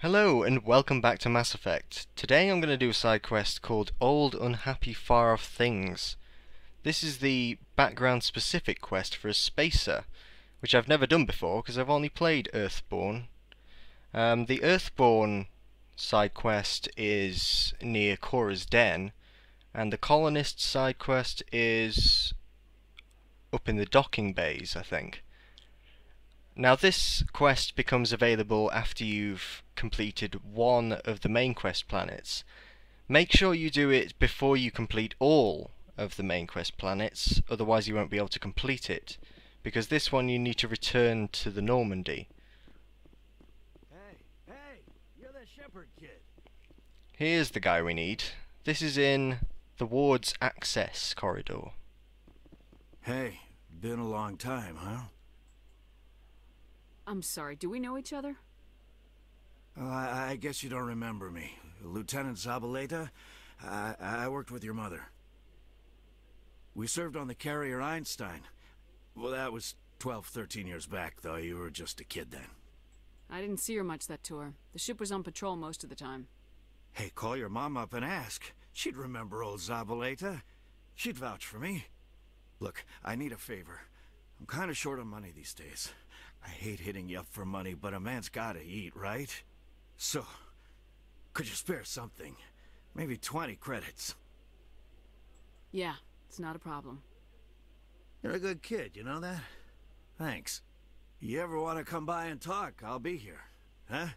Hello and welcome back to Mass Effect. Today I'm going to do a side quest called Old Unhappy Far Off Things. This is the background specific quest for a spacer, which I've never done before because I've only played Earthborn. The Earthborn side quest is near Cora's Den, and the Colonist side quest is up in the docking bays, I think. Now this quest becomes available after you've completed one of the main quest planets. Make sure you do it before you complete all of the main quest planets, otherwise you won't be able to complete it. Because this one you need to return to the Normandy. Hey, you're the Shepherd kid. Here's the guy we need. This is in the Ward's Access corridor. Hey, been a long time, huh? I'm sorry, do we know each other? Well, I guess you don't remember me. Lieutenant Zabaleta? I worked with your mother. We served on the carrier Einstein. Well, that was 12, 13 years back, though. You were just a kid then. I didn't see her much that tour. The ship was on patrol most of the time. Hey, call your mom up and ask. She'd remember old Zabaleta. She'd vouch for me. Look, I need a favor. I'm kind of short on money these days. I hate hitting you up for money, but a man's gotta eat, right? So, could you spare something? Maybe 20 credits. Yeah, it's not a problem. You're a good kid, you know that? Thanks. You ever want to come by and talk, I'll be here. Huh?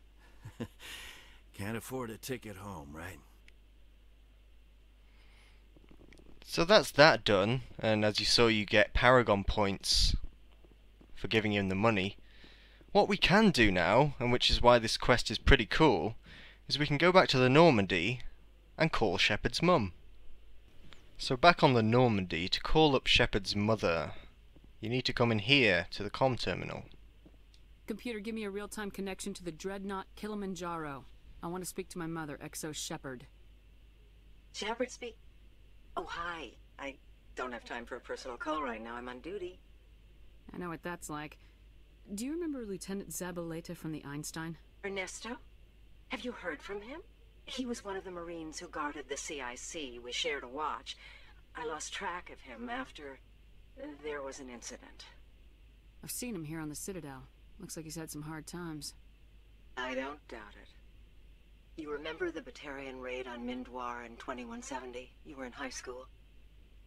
Can't afford a ticket home, right? So that's that done, and as you saw you get Paragon points for giving him the money. What we can do now, and which is why this quest is pretty cool, is we can go back to the Normandy and call Shepard's mum. So back on the Normandy, to call up Shepard's mother, you need to come in here to the comm terminal. Computer, give me a real-time connection to the Dreadnought Kilimanjaro. I want to speak to my mother, Exo Shepard. Shepard speak? Oh, hi. I don't have time for a personal call right now. I'm on duty. I know what that's like. Do you remember Lieutenant Zabaleta from the Einstein? Ernesto? Have you heard from him? He was one of the Marines who guarded the CIC. We shared a watch. I lost track of him after there was an incident. I've seen him here on the Citadel. Looks like he's had some hard times. I don't doubt it. You remember the Batarian raid on Mindwar in 2170? You were in high school.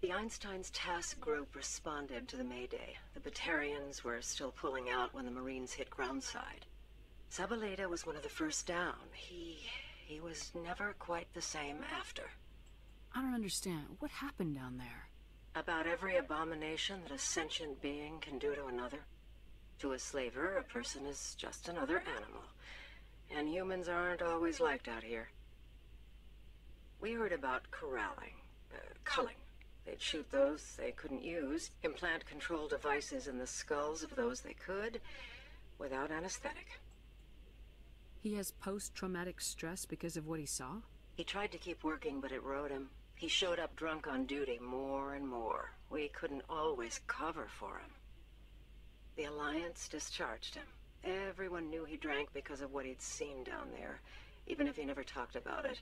The Einstein's task group responded to the Mayday. The Batarians were still pulling out when the Marines hit groundside. Zabaleta was one of the first down. He was never quite the same after. I don't understand. What happened down there? About every abomination that a sentient being can do to another. To a slaver, a person is just another animal. And humans aren't always liked out here. We heard about corralling, culling. They'd shoot those they couldn't use, implant control devices in the skulls of those they could, without anesthetic. He has post-traumatic stress because of what he saw? He tried to keep working, but it rode him. He showed up drunk on duty more and more. We couldn't always cover for him. The Alliance discharged him. Everyone knew he drank because of what he'd seen down there, even if he never talked about it.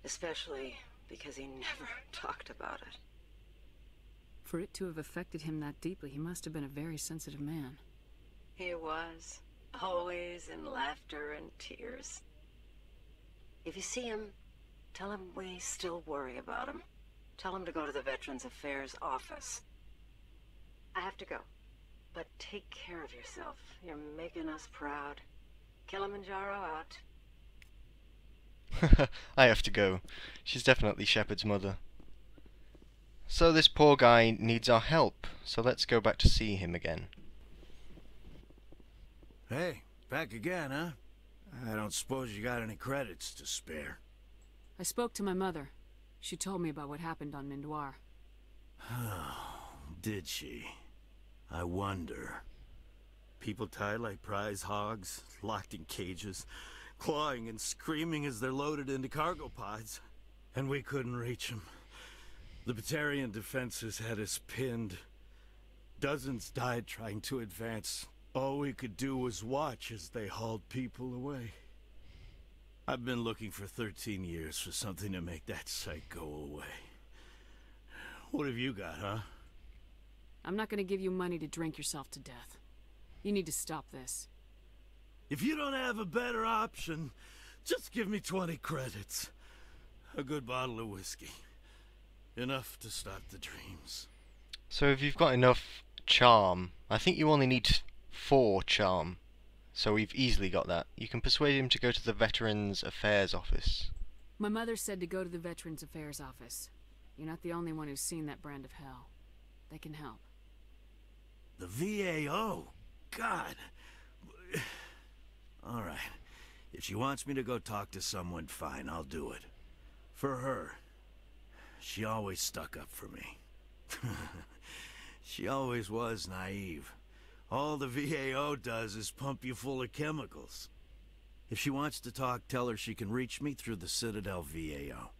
Especially because he never talked about it. For it to have affected him that deeply, he must have been a very sensitive man. He was. Always in laughter and tears. If you see him, tell him we still worry about him. Tell him to go to the Veterans Affairs office. I have to go. But take care of yourself. You're making us proud. Kilimanjaro out. I have to go. She's definitely Shepard's mother. So this poor guy needs our help, so let's go back to see him again. Hey, back again, huh? I don't suppose you got any credits to spare. I spoke to my mother. She told me about what happened on Mindwar. Did she? I wonder. People tied like prize hogs, locked in cages, clawing and screaming as they're loaded into cargo pods. And we couldn't reach them. The Batarian defenses had us pinned. Dozens died trying to advance. All we could do was watch as they hauled people away. I've been looking for 13 years for something to make that sight go away. What have you got, huh? I'm not gonna give you money to drink yourself to death. You need to stop this. If you don't have a better option, just give me 20 credits. A good bottle of whiskey. Enough to start the dreams. So if you've got enough charm, I think you only need 4 charm. So we've easily got that. You can persuade him to go to the Veterans Affairs office. My mother said to go to the Veterans Affairs office. You're not the only one who's seen that brand of hell. They can help. The VAO? God. All right. If she wants me to go talk to someone, fine, I'll do it. For her. She always stuck up for me. She always was naive. All the VAO does is pump you full of chemicals. If she wants to talk, tell her she can reach me through the Citadel VAO.